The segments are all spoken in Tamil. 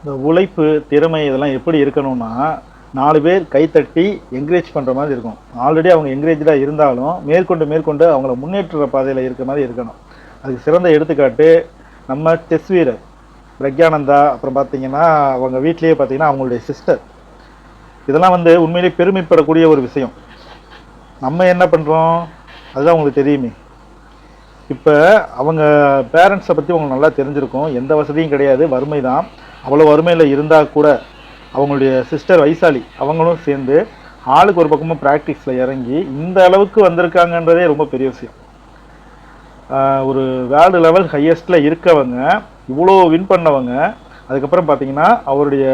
இந்த உழைப்பு, திறமை இதெல்லாம் எப்படி இருக்கணும்னா, 4 பேர் கைத்தட்டி என்கரேஜ் பண்ற மாதிரி இருக்கும். ஆல்ரெடி அவங்க என்கரேஜ்டா இருந்தாலும், மேற்கொண்டு மேற்கொண்டு அவங்கள முன்னேற்ற பாதையில இருக்க மாரி இருக்கணும். அதுக்கு சிறந்த எடுத்துக்காட்டு நம்ம செஸ் வீரர் பிரக்யானந்தா. அப்புறம் பார்த்தீங்கன்னா, அவங்க வீட்லயே பார்த்தீங்கன்னா, அவங்களுடைய சிஸ்டர். இதெல்லாம் உண்மையிலேயே பெருமைப்படக்கூடிய ஒரு விஷயம். நம்ம என்ன பண்றோம்? அதுதான் உங்களுக்கு தெரியுமே. இப்ப அவங்க பேரண்ட்ஸை பத்தி உங்களுக்கு நல்லா தெரிஞ்சிருக்கும். எந்த வசதியும் கிடையாது, வறுமை தான். அவ்வளோ வறுமையில இருந்தா கூட அவங்களுடைய சிஸ்டர் வைசாலி அவங்களும் சேர்ந்து ஆளுக்கு ஒரு பக்கமும் ப்ராக்டிஸில் இறங்கி இந்த அளவுக்கு வந்திருக்காங்கன்றதே ரொம்ப பெரிய விஷயம். ஒரு வேர்ல்டு லெவல் ஹையஸ்டில் இருக்கவங்க, இவ்வளோ வின் பண்ணவங்க. அதுக்கப்புறம் பார்த்தீங்கன்னா அவருடைய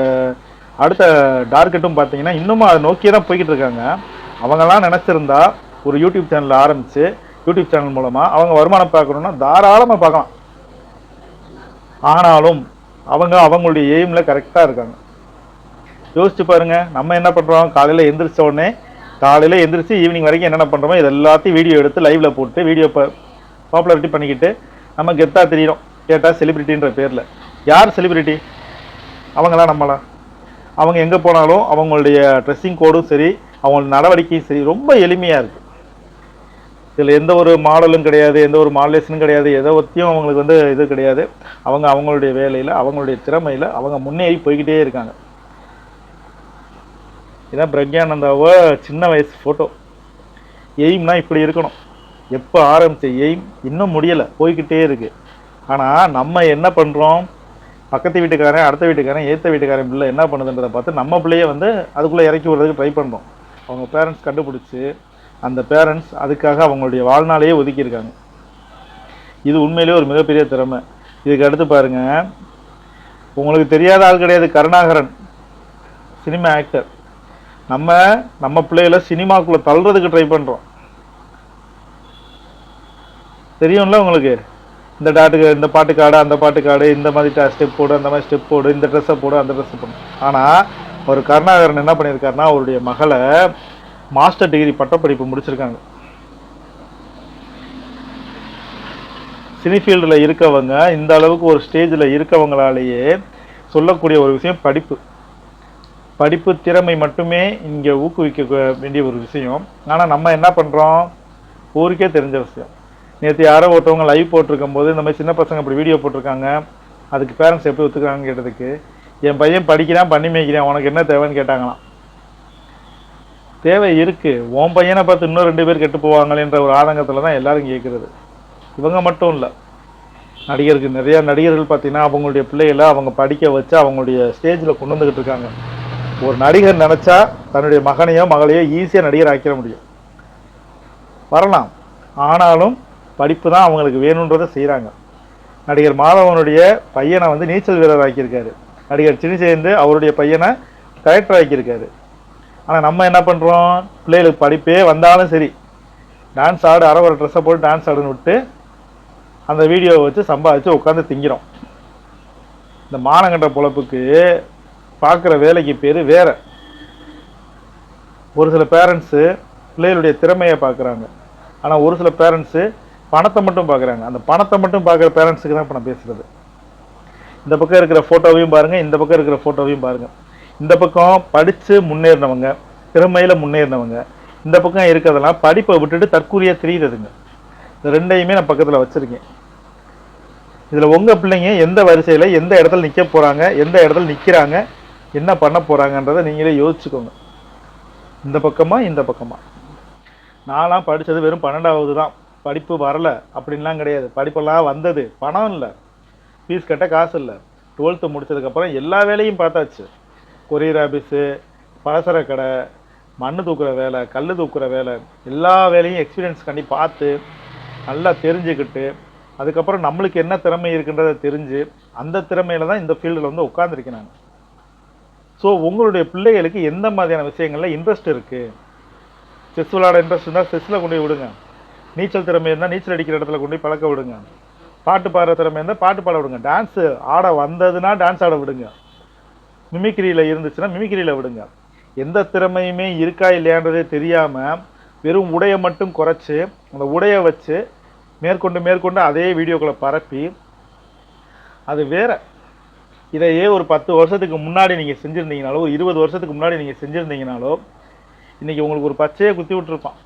அடுத்த டார்கெட்டும் பார்த்தீங்கன்னா இன்னமும் அதை நோக்கியே தான் போய்கிட்டு இருக்காங்க. அவங்கெல்லாம் நினச்சிருந்தா ஒரு யூடியூப் சேனல் ஆரம்பித்து யூடியூப் சேனல் மூலமாக அவங்க வருமானம் பார்க்கணுன்னா தாராளமாக பார்க்கலாம். ஆனாலும் அவங்க அவங்களுடைய எய்மில் கரெக்டாக இருக்காங்க. யோசிச்சு பாருங்க, நம்ம என்ன பண்ணுறோம்? காலையில் எந்திரிச்ச உடனே காலையில் எந்திரிச்சு ஈவினிங் வரைக்கும் என்னென்ன பண்ணுறோமோ இது எல்லாத்தையும் வீடியோ எடுத்து லைவில் போட்டு வீடியோ பாப்புலாரிட்டி பண்ணிக்கிட்டு நம்ம கெத்தாக தெரியிறோம். கேட்டால் செலிபிரிட்டின்ற பேரில். யார் செலிபிரிட்டி? அவங்களா நம்மளா? அவங்க எங்கே போனாலும் அவங்களுடைய ட்ரெஸ்ஸிங் கோடும் சரி, அவங்களோட நடவடிக்கையும் சரி ரொம்ப எளிமையாக இருக்குது. இதில் எந்த ஒரு மாடலும் கிடையாது, எந்த ஒரு மாடலேஷனும் கிடையாது, எதை பற்றியும் அவங்களுக்கு இது கிடையாது. அவங்க அவங்களுடைய வேலையில் அவங்களுடைய திறமையில் அவங்க முன்னேறி போய்கிட்டே இருக்காங்க. இதான் பிரக்யானந்தாவை சின்ன வயசு ஃபோட்டோ. எய்ம்னா இப்படி இருக்கணும். எப்போ ஆரம்பித்த எய்ம் இன்னும் முடியலை, போய்கிட்டே இருக்கு. ஆனால் நம்ம என்ன பண்ணுறோம்? பக்கத்து வீட்டுக்காரன், அடுத்த வீட்டுக்காரன், ஏற்ற வீட்டுக்காரன் பிள்ளை என்ன பண்ணுதுன்றதை பார்த்து நம்ம பிள்ளையே அதுக்குள்ளே இறக்கி விடுறதுக்கு ட்ரை பண்ணுறோம். அவங்க பேரண்ட்ஸ் கண்டுபிடிச்சி அந்த பேரண்ட்ஸ் அதுக்காக அவங்களுடைய வாழ்நாளையே ஒதுக்கியிருக்காங்க. இது உண்மையிலேயே ஒரு மிகப்பெரிய திறமை. இதுக்கு அடுத்து பாருங்க, உங்களுக்கு தெரியாத ஆள் கிடையாது, கருணாகரன் சினிமா ஆக்டர். நம்ம பிள்ளைகளை சினிமாக்குள்ள தள்ளுறதுக்கு ட்ரை பண்றோம். தெரியும்ல உங்களுக்கு? இந்த இந்த பாட்டுக்கு ஆடு, அந்த பாட்டுக்கு ஆடு, இந்த மாதிரி ஸ்டெப் போடு, அந்த மாதிரி ஸ்டெப் போடு, இந்த ட்ரெஸ்ஸை போடு, அந்த ட்ரெஸ்ஸை போடு. ஆனா ஒரு கருணாகரன் என்ன பண்ணியிருக்காருன்னா, அவருடைய மகளை மாஸ்டர் டிகிரி பட்டப்படிப்பு முடிச்சிருக்காங்க. சினிஃபீல்டில் இருக்கவங்க இந்த அளவுக்கு ஒரு ஸ்டேஜில் இருக்கவங்களாலேயே சொல்லக்கூடிய ஒரு விஷயம் படிப்பு. படிப்பு திறமை மட்டுமே இங்கே ஊக்குவிக்க வேண்டிய ஒரு விஷயம். ஆனால் நம்ம என்ன பண்ணுறோம்? ஊருக்கே தெரிஞ்ச விஷயம். நேற்று யாரோ ஒருத்தவங்க லைவ் போட்டிருக்கும் போது இந்த மாதிரி சின்ன பசங்க இப்படி வீடியோ போட்டிருக்காங்க, அதுக்கு பேரண்ட்ஸ் எப்படி ஒத்துக்கிறாங்கன்னு கேட்டதுக்கு, என் பையன் படிக்கிறான், பண்ணி மேய்க்கிறான், உனக்கு என்ன தேவைன்னு கேட்டாங்களாம். தேவை இருக்கு, உன் பையனை பார்த்து இன்னும் 2 பேர் கெட்டு போவாங்களேன்ற ஒரு ஆதங்கத்தில் தான் எல்லாரும் கேட்குறது. இவங்க மட்டும் இல்லை, நிறைய நடிகர்கள் பார்த்தீங்கன்னா அவங்களுடைய பிள்ளைகளை அவங்க படிக்க வச்சு அவங்களுடைய ஸ்டேஜில் கொண்டு வந்துக்கிட்டு இருக்காங்க. ஒரு நடிகர் நினைச்சா தன்னுடைய மகனையோ மகளையோ ஈஸியாக நடிகர் ஆக்கிட முடியும், வரலாம். ஆனாலும் படிப்பு தான் அவங்களுக்கு வேணுன்றதை செய்கிறாங்க. நடிகர் மாதவனுடைய பையனை நீச்சல் வீரர் ஆக்கியிருக்காரு. நடிகர் சினிசேந்து அவருடைய பையனை கலெக்டர் ஆக்கியிருக்காரு. ஆனால் நம்ம என்ன பண்ணுறோம்? பிள்ளைகளுக்கு படிப்பே வந்தாலும் சரி, டான்ஸ் ஆடு, அரை ஒரு ட்ரெஸ்ஸை போட்டு டான்ஸ் ஆடுன்னு விட்டு அந்த வீடியோவை வச்சு சம்பாதிச்சு உட்காந்து திங்கிறோம். இந்த மானங்கட்ட பொழப்புக்கு பார்க்குற வேலைக்கு பேர் வேற. ஒரு சில பேரண்ட்ஸு பிள்ளைகளுடைய திறமையை பார்க்குறாங்க, ஆனால் ஒரு சில பேரண்ட்ஸு பணத்தை மட்டும் பார்க்குறாங்க. அந்த பணத்தை மட்டும் பார்க்குற பேரண்ட்ஸுக்கு தான் இப்போ நான் பேசுகிறது. இந்த பக்கம் இருக்கிற ஃபோட்டோவையும் பாருங்கள், இந்த பக்கம் இருக்கிற ஃபோட்டோவையும் பாருங்கள். இந்த பக்கம் படித்து முன்னேறினவங்க, திறமையில் முன்னேறினவங்க. இந்த பக்கம் இருக்கிறதெல்லாம் படிப்பை விட்டுட்டு தற்கூரியாக தெரியுதுங்க. இந்த ரெண்டையுமே நான் பக்கத்தில் வச்சுருக்கேன். இதில் உங்கள் பிள்ளைங்க எந்த வரிசையில் எந்த இடத்துல நிற்க போகிறாங்க, எந்த இடத்துல நிற்கிறாங்க, என்ன பண்ண போகிறாங்கன்றதை நீங்களே யோசிச்சுக்கோங்க. இந்த பக்கமா இந்த பக்கமா? நான்லாம் படித்தது வெறும் 12வது தான், படிப்பு வரலை அப்படின்லாம் கிடையாது. படிப்பெல்லாம் வந்தது, பணம் இல்லை, ஃபீஸ் கட்ட காசு இல்லை. 12th முடித்ததுக்கப்புறம் எல்லா வேலையும் பார்த்தாச்சு. கொரியர் ஆஃபீஸு, பலசர கடை, மண் தூக்குற வேலை, கல் தூக்குற வேலை, எல்லா வேலையும் எக்ஸ்பீரியன்ஸ் பண்ணி பார்த்து நல்லா தெரிஞ்சுக்கிட்டு அதுக்கப்புறம் நம்மளுக்கு என்ன திறமை இருக்குன்றதை தெரிஞ்சு அந்த திறமையில தான் இந்த ஃபீல்டில் உட்காந்துருக்கேன் நான். ஸோ உங்களுடைய பிள்ளைகளுக்கு எந்த மாதிரியான விஷயங்களில் இன்ட்ரெஸ்ட் இருக்குது? செஸ் விளையாட இன்ட்ரெஸ்ட் இருந்தால் செஸ்ஸில் கொண்டு போய் விடுங்க. நீச்சல் திறமை இருந்தால் நீச்சல் அடிக்கிற இடத்துல கொண்டு போய் பழக்க விடுங்க. பாட்டு பாடுற திறமை இருந்தால் பாட்டு பாட விடுங்க. டான்ஸு ஆட வந்ததுன்னா டான்ஸ் ஆட விடுங்க. மிமிக்ரியில் இருந்துச்சுன்னா மிமிக்ரியில் விடுங்க. எந்த திறமையுமே இருக்கா இல்லையான்றதே தெரியாமல் வெறும் உடையை மட்டும் குறைச்சி அந்த உடையை வச்சு மேற்கொண்டு அதே வீடியோக்களை பரப்பி அது வேற. இதையே ஒரு 10 வருஷத்துக்கு முன்னாடி நீங்கள் செஞ்சுருந்தீங்கனாலோ, ஒரு 20 வருஷத்துக்கு முன்னாடி நீங்கள் செஞ்சுருந்தீங்கனாலோ, இன்றைக்கி உங்களுக்கு ஒரு பச்சையை குத்தி விட்டுருப்பான்.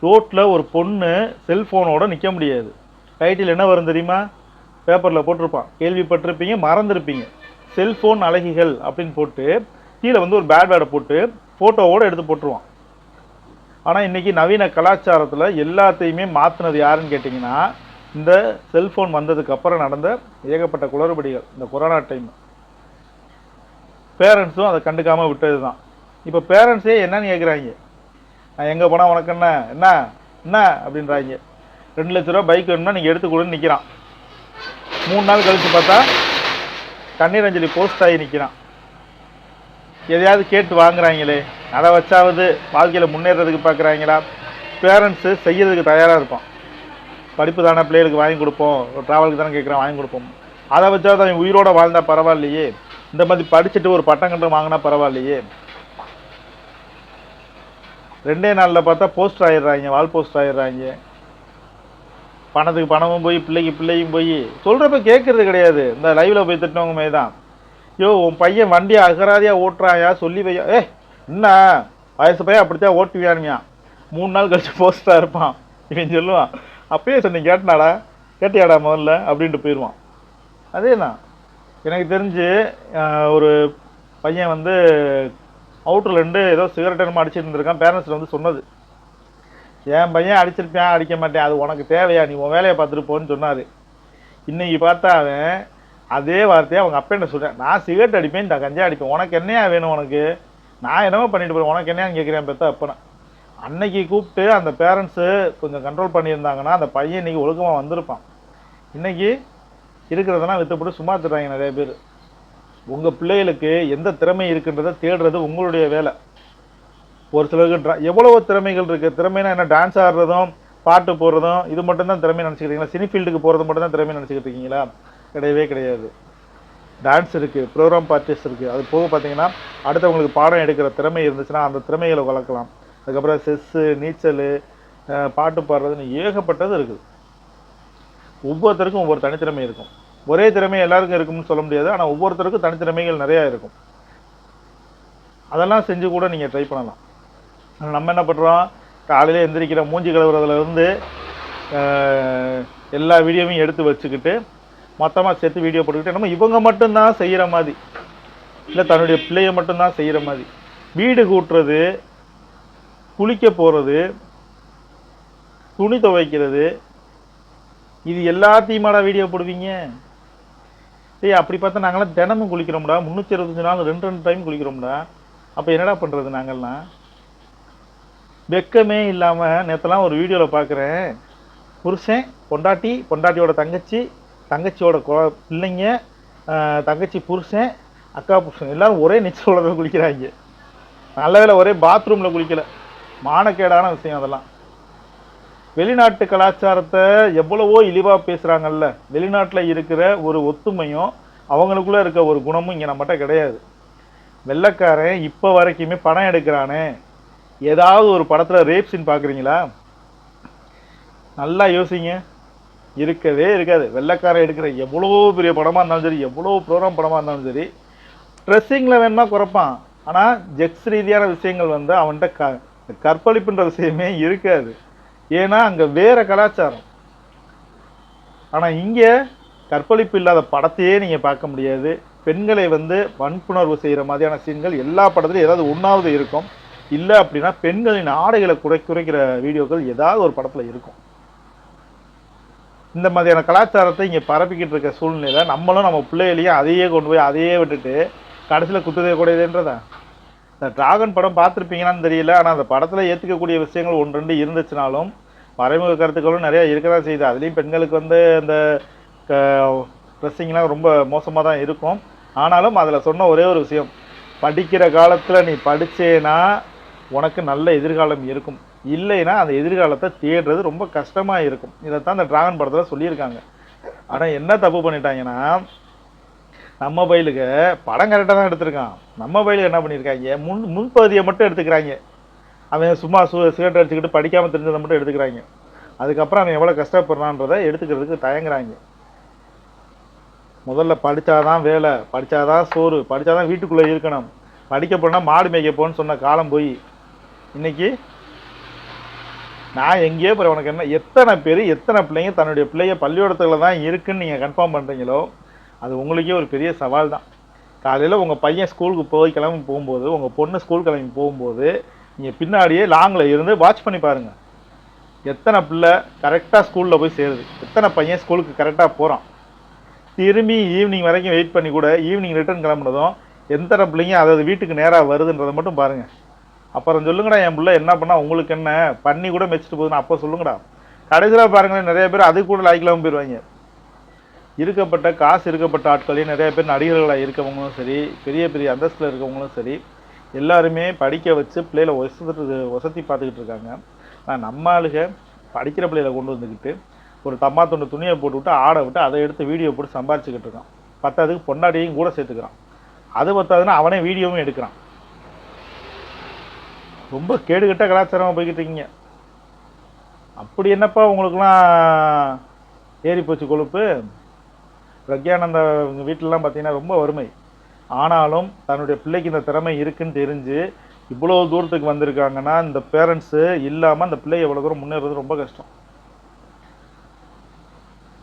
ரோட்டில் ஒரு பொண்ணு செல்ஃபோனோடு நிற்க முடியாது. டைட்டில் என்ன வரும் தெரியுமா? பேப்பரில் போட்டிருப்பான், கேள்விப்பட்டிருப்பீங்க, மறந்துருப்பீங்க. செல்ஃபோன் அழகிகள் அப்படின்னு போட்டு கீழே வந்து ஒரு பேட் வேர்டை போட்டு ஃபோட்டோவோடு எடுத்து போட்டுருவான். ஆனால் இன்றைக்கி நவீன கலாச்சாரத்தில் எல்லாத்தையுமே மாற்றினது யாருன்னு கேட்டிங்கன்னா, இந்த செல்ஃபோன் வந்ததுக்கு அப்புறம் நடந்த ஏகப்பட்ட குளறுபடிகள். இந்த கொரோனா டைம் பேரண்ட்ஸும் அதை கண்டுக்காமல் விட்டது தான். இப்போ பேரண்ட்ஸே என்னன்னு கேட்குறாங்க, நான் எங்கே போனால் உனக்கு என்ன என்ன என்ன அப்படின்றாங்க. 2 லட்ச ரூபா பைக் வேணும்னா நீங்கள் எடுத்துக்கூடன்னு நிற்கிறான். 3 நாள் கழித்து பார்த்தா கண்ணீர் அஞ்சலி போஸ்ட் ஆகி நிற்கிறான். எதையாவது கேட்டு வாங்குறாங்களே, அதை வச்சாவது வாழ்க்கையில் முன்னேறதுக்கு பார்க்குறாங்களா? பேரண்ட்ஸு செய்யறதுக்கு தயாராக இருப்பான். படிப்பு தானே பிள்ளைகளுக்கு வாங்கி கொடுப்போம், ஒரு ட்ராவலுக்கு தானே கேட்குறான் வாங்கி கொடுப்போம், அதை வச்சா தான் உயிரோடு வாழ்ந்தால் பரவாயில்லையே, இந்த மாதிரி படிச்சுட்டு ஒரு பட்டம் கண்டு வாங்கினா பரவாயில்லையே. 2 நாளில் பார்த்தா போஸ்டர் ஆயிடுறாங்க, வால் போஸ்டர் ஆயிடுறாங்க. பணத்துக்கு பணமும் போய் பிள்ளைக்கு பிள்ளையும் போய் சொல்கிறப்ப கேட்குறது கிடையாது. இந்த லைவில் போய் திட்டினவங்க மாதிரி தான், யோ உன் பையன் வண்டியை அகராதியாக ஓட்டுறாயா சொல்லி பையா, என்ன வயசு பையன் அப்படித்தான் ஓட்டுவியானுமியா. 3 நாள் கழிச்சு போஸ்டாக இருப்பான். இவன் சொல்லுவான், அப்பயே சொன்னீங்க கேட்டனாடா, கேட்டியாடா முதல்ல அப்படின்ட்டு போயிடுவான். அதே தான் எனக்கு தெரிஞ்சு ஒரு பையன் வந்து அவுட்டர்லேருந்து ஏதோ சிகரெட் என்னமோ அடிச்சுட்டு இருந்திருக்கான். பேரண்ட்ஸில் வந்து சொன்னது, என் பையன் அடிச்சிருப்பேன் அடிக்க மாட்டேன், அது உனக்கு தேவையா, நீ உன் வேலையை பார்த்துட்டு போன்னு சொன்னார். இன்றைக்கி பார்த்தா அவன் அதே வார்த்தையை அவங்க அப்பா என்ன சொல்கிறேன், நான் சிகரெட் அடிப்பேன், இந்த கஞ்சா அடிப்பேன், உனக்கு என்னையா வேணும், உனக்கு நான் என்னமோ பண்ணிட்டு போகிறேன், உனக்கு என்னையான்னு கேட்குறேன் பார்த்தா அப்பனா. அன்னைக்கு கூப்பிட்டு அந்த பேரண்ட்ஸு கொஞ்சம் கண்ட்ரோல் பண்ணியிருந்தாங்கன்னா அந்த பையன் இன்றைக்கி ஒழுக்கமாக வந்திருப்பான். இன்றைக்கி இருக்கிறதெல்லாம் விற்றுப்பட்டு சும்மா தர்றாங்க நிறைய பேர். உங்கள் பிள்ளைகளுக்கு எந்த திறமை இருக்குன்றதை தேடுறது உங்களுடைய வேலை. ஒரு சிலருக்கு எவ்வளவோ திறமைகள் இருக்குது. திறமைனா என்ன, டான்ஸ் ஆடுறதும் பாட்டு போடுறதும் இது மட்டும்தான் திறமை நினச்சிக்கிறீங்களா? சினி ஃபீல்டுக்கு போகிறது மட்டும் தான் திறமை நினச்சிக்கிட்டு இருக்கீங்களா? கிடையவே கிடையாது. டான்ஸ் இருக்குது, ப்ரோக்ராம் பார்ட்டிஸ் இருக்குது. அது போக பார்த்தீங்கன்னா அடுத்தவங்களுக்கு பாடம் எடுக்கிற திறமை இருந்துச்சுன்னா அந்த திறமைகளை வளர்க்கலாம். அதுக்கப்புறம் செஸ்ஸு, நீச்சல், பாட்டு பாடுறதுன்னு ஏகப்பட்டது இருக்குது. ஒவ்வொருத்தருக்கும் ஒவ்வொரு தனித்திறமை இருக்கும். ஒரே திறமை எல்லாருக்கும் இருக்கும்னு சொல்ல முடியாது. ஆனால் ஒவ்வொருத்தருக்கும் தனித்திறமைகள் நிறையா இருக்கும். அதெல்லாம் செஞ்சு கூட நீங்கள் ட்ரை பண்ணலாம். நம்ம என்ன பண்ணுறோம், காலையில் எந்திரிக்கிற மூஞ்சி கழுவுறதுலேருந்து எல்லா வீடியோவையும் எடுத்து வச்சுக்கிட்டு மொத்தமாக சேர்த்து வீடியோ போட்டுக்கிட்டு நம்ம இவங்க மட்டும்தான் செய்கிற மாதிரி, இல்லை தன்னுடைய பிள்ளைய மட்டும்தான் செய்கிற மாதிரி. வீடு கூட்டுறது, குளிக்க போகிறது, துணி துவைக்கிறது, இது எல்லாத்தையுமாடா வீடியோ போடுவீங்க? அப்படி பார்த்தா நாங்களாம் தினமும் குளிக்கிறோம்டா, 365 நாள் 2 டைம் குளிக்கிறோம்டா. அப்போ என்னடா பண்ணுறது நாங்கள்லாம்? வெக்கமே இல்லாமல் நேற்றுலாம் ஒரு வீடியோவில் பார்க்குறேன், புருஷன் பொண்டாட்டி, பொண்டாட்டியோட தங்கச்சி, தங்கச்சியோட பிள்ளைங்க, தங்கச்சி புருஷன், அக்கா புருஷன் எல்லாரும் ஒரே நீச்சலோட குளிக்கிறாங்க. நல்ல வேளை ஒரே பாத்ரூமில் குளிக்கலை. மானக்கேடான விஷயம் அதெல்லாம். வெளிநாட்டு கலாச்சாரத்தை எவ்வளவோ இழிவாக பேசுகிறாங்கல்ல, வெளிநாட்டில் இருக்கிற ஒரு ஒத்துமையும் அவங்களுக்குள்ளே இருக்க ஒரு குணமும் இங்கே நம்மகிட்ட கிடையாது. வெள்ளைக்காரன் இப்போ வரைக்குமே படம் எடுக்கிறானே, ஏதாவது ஒரு படத்தில் ரேப் சீன் பார்க்குறீங்களா? நல்லா யோசிங்க, இருக்கவே இருக்காது. வெள்ளைக்காரன் எடுக்கிற எவ்வளோ பெரிய படமாக இருந்தாலும் சரி, எவ்வளோ ப்ரோக்ராம் படமாக இருந்தாலும் சரி, ட்ரெஸ்ஸிங்கில் வேணுமா குறைப்பான். ஆனால் ஜெக்ஸ் ரீதியான விஷயங்கள் வந்து அவன்கிட்ட கற்பழிப்புன்ற விஷயமே இருக்காது. ஏன்னா அங்கே வேறு கலாச்சாரம். ஆனால் இங்கே கற்பழிப்பு இல்லாத படத்தையே நீங்கள் பார்க்க முடியாது. பெண்களை வந்து வன்புணர்வு செய்கிற மாதிரியான சீன்கள் எல்லா படத்துலையும் ஏதாவது ஒன்றாவது இருக்கும். இல்லை அப்படின்னா பெண்களின் ஆடைகளை குறைக்கிற வீடியோக்கள் ஏதாவது ஒரு படத்தில் இருக்கும். இந்த மாதிரியான கலாச்சாரத்தை இங்கே பரப்பிக்கிட்டு இருக்க சூழ்நிலையில் நம்மளும் நம்ம பிள்ளைகளையும் அதையே கொண்டு போய் அதையே விட்டுட்டு கடைசியில் குத்துதே கூடியதுன்றதா? இந்த டிராகன் படம் பார்த்துருப்பீங்களான்னு தெரியல. ஆனால் அந்த படத்தில் ஏற்றுக்கக்கூடிய விஷயங்கள் 1-2 இருந்துச்சுனாலும் மறைமுக கருத்துக்களும் நிறையா இருக்க தான் செய்யுது. அதுலேயும் பெண்களுக்கு வந்து இந்த ட்ரெஸ்ஸிங்லாம் ரொம்ப மோசமாக தான் இருக்கும். ஆனாலும் அதில் சொன்ன ஒரே ஒரு விஷயம், படிக்கிற காலத்தில் நீ படித்தேன்னா உனக்கு நல்ல எதிர்காலம் இருக்கும், இல்லைன்னா அந்த எதிர்காலத்தை தேடுறது ரொம்ப கஷ்டமாக இருக்கும். இதைத்தான் இந்த டிராகன் படத்தில் சொல்லியிருக்காங்க. ஆனால் என்ன தப்பு பண்ணிட்டாங்கன்னா, நம்ம பயிலுக்கு படம் கரெக்டாக தான் எடுத்திருக்கான், நம்ம பயிலுக்கு என்ன பண்ணியிருக்காங்க, முன்பகுதியை மட்டும் எடுத்துக்கிறாங்க. அவன் சும்மா சிகரெட் அடிச்சுக்கிட்டு படிக்காமல் தெரிஞ்சதை மட்டும் எடுத்துக்கிறாங்க. அதுக்கப்புறம் அவன் எவ்வளோ கஷ்டப்படுறான்றதை எடுத்துக்கிறதுக்கு தயங்குறாங்க. முதல்ல படித்தாதான் வேலை, படித்தாதான் சோறு, படித்தாதான் வீட்டுக்குள்ளே இருக்கணும், படிக்க போனால் மாடு மேய்க்க போன்னு சொன்ன காலம் போய் இன்னைக்கு நான் எங்கேயோ போகிறேன், உனக்கு என்ன? எத்தனை பேர் எத்தனை பிள்ளைங்க தன்னுடைய பிள்ளைய பள்ளிக்கூடத்தில் தான் இருக்குன்னு நீங்கள் கன்ஃபார்ம் பண்ணுறீங்களோ அது உங்களுக்கே ஒரு பெரிய சவால் தான். காலையில் உங்கள் பையன் ஸ்கூலுக்கு போய் கிளம்பி போகும்போது, உங்கள் பொண்ணு ஸ்கூல் கிளம்பி போகும்போது நீங்கள் பின்னாடியே லாங்கில் இருந்து வாட்ச் பண்ணி பாருங்கள். எத்தனை பிள்ளை கரெக்டாக ஸ்கூலில் போய் சேருது, எத்தனை பையன் ஸ்கூலுக்கு கரெக்டாக போகிறான். திரும்பி ஈவினிங் வரைக்கும் வெயிட் பண்ணி கூட ஈவினிங் ரிட்டர்ன் கிளம்புனதும் எத்தனை பிள்ளைங்க அதாவது வீட்டுக்கு நேராக வருதுன்றதை மட்டும் பாருங்கள். அப்புறம் சொல்லுங்கடா என் பிள்ளை என்ன பண்ணால் உங்களுக்கு என்ன, பண்ணி கூட மெச்சிட்டு போகுதுன்னு அப்போ சொல்லுங்கடா. கடைசியில் பாருங்களேன், நிறைய பேர் அது கூட லாய்க்கலாமல் போயிடுவாங்க. இருக்கப்பட்ட காசு இருக்கப்பட்ட ஆட்களையும் நிறைய பேர் நடிகர்களாக இருக்கவங்களும் சரி, பெரிய பெரிய அந்தஸ்தில் இருக்கவங்களும் சரி, எல்லாருமே படிக்க வச்சு பிள்ளைகளை வசதி பார்த்துக்கிட்டு இருக்காங்க. ஆனால் நம்ம ஆளுக படிக்கிற பிள்ளைகளை கொண்டு வந்துக்கிட்டு ஒரு தம்மா தொண்டு துணியை போட்டு விட்டு ஆடை விட்டு அதை எடுத்து வீடியோ போட்டு சம்பாரிச்சுக்கிட்டு இருக்கான். பத்தாவதுக்கு பொண்டாட்டியையும் கூட சேர்த்துக்கிறான். அது பத்தாதுன்னா அவனே வீடியோவும் எடுக்கிறான். ரொம்ப கேடுகட்ட கலாச்சாரமாக போய்கிட்டு இருக்கீங்க. அப்படி என்னப்பா உங்களுக்குலாம் ஏறி போச்சு கொழுப்பு? பிரக்யானந்தா வீட்டிலலாம் பார்த்தீங்கன்னா ரொம்ப வறுமை, ஆனாலும் தன்னுடைய பிள்ளைக்கு இந்த திறமை இருக்குன்னு தெரிஞ்சு இவ்வளோ தூரத்துக்கு வந்திருக்காங்கன்னா இந்த பேரண்ட்ஸு இல்லாமல் அந்த பிள்ளை எவ்வளோ தூரம் முன்னேறது ரொம்ப கஷ்டம்.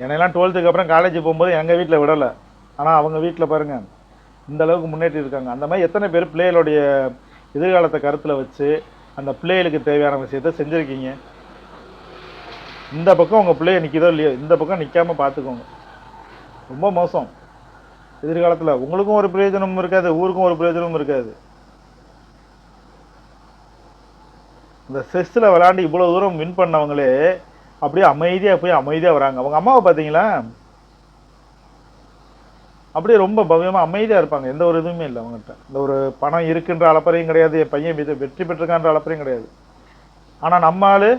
என்னெல்லாம் 12th அப்புறம் காலேஜ் போகும்போது எங்கள் வீட்டில் விடலை, ஆனால் அவங்க வீட்டில் பாருங்கள் இந்த அளவுக்கு முன்னேற்றி இருக்காங்க. அந்த மாதிரி எத்தனை பேர் பிள்ளைகளுடைய எதிர்காலத்தை கருத்தில் வச்சு அந்த பிள்ளைகளுக்கு தேவையான விஷயத்தை செஞ்சுருக்கீங்க. இந்த பக்கம் உங்கள் பிள்ளைய நிற்கிதோ இல்லையோ, இந்த பக்கம் நிற்காமல் பார்த்துக்கோங்க. ரொம்ப மோசம். எதிர்காலத்தில் உங்களுக்கும் ஒரு பிரயோஜனமும் இருக்காது, ஊருக்கும் ஒரு பிரயோஜனமும் இருக்காது. இந்த செஸ்ஸில் விளாண்டு இவ்வளோ தூரம் வின் பண்ணவங்களே அப்படியே அமைதியாக போய் அமைதியாக வராங்க. அவங்க அம்மாவை பார்த்தீங்களா, அப்படியே ரொம்ப பவ்யமாக அமைதியாக இருப்பாங்க. எந்த ஒரு இதுவுமே இல்லை அவங்ககிட்ட. இந்த ஒரு பணம் இருக்குன்ற அளப்பறையும் கிடையாது, என் பையன் வெற்றி பெற்றிருக்கான்ற அளப்பறையும் கிடையாது. ஆனால் நம்ம ஆள்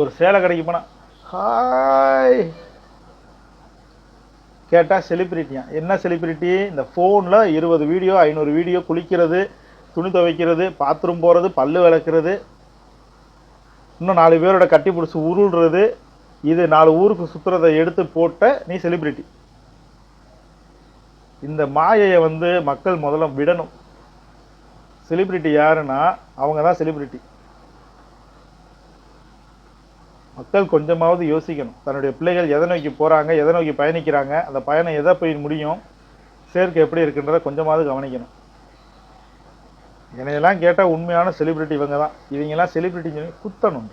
ஒரு சேலை கடைக்கு போனால் ஹாய் கேட்டால் செலிப்ரிட்டியா. என்ன செலிப்ரிட்டி? இந்த ஃபோனில் 20 வீடியோ 500 வீடியோ, குளிக்கிறது, துணி துவைக்கிறது, பாத்ரூம் போகிறது, பல்லு விளக்குறது, இன்னும் 4 பேரோட கட்டி பிடிச்சி உருள்றது, இது 4 ஊருக்கு சுற்றுறதை எடுத்து போட்ட நீ செலிப்ரிட்டி. இந்த மாயையை மக்கள் முதல்ல விடணும். செலிப்ரிட்டி யாருன்னா அவங்க தான் செலிப்ரிட்டி. மக்கள் கொஞ்சமாவது யோசிக்கணும். தன்னுடைய பிள்ளைகள் எதை நோக்கி போகிறாங்க, எதை நோக்கி பயணிக்கிறாங்க, அந்த பயணம் எதை போய் முடியும், சேர்க்கை எப்படி இருக்குன்றதை கொஞ்சமாவது கவனிக்கணும். என்னையெல்லாம் கேட்டால் உண்மையான செலிப்ரிட்டி இவங்க தான். இவங்கெல்லாம் செலிப்ரிட்டின்னு குத்தணும்.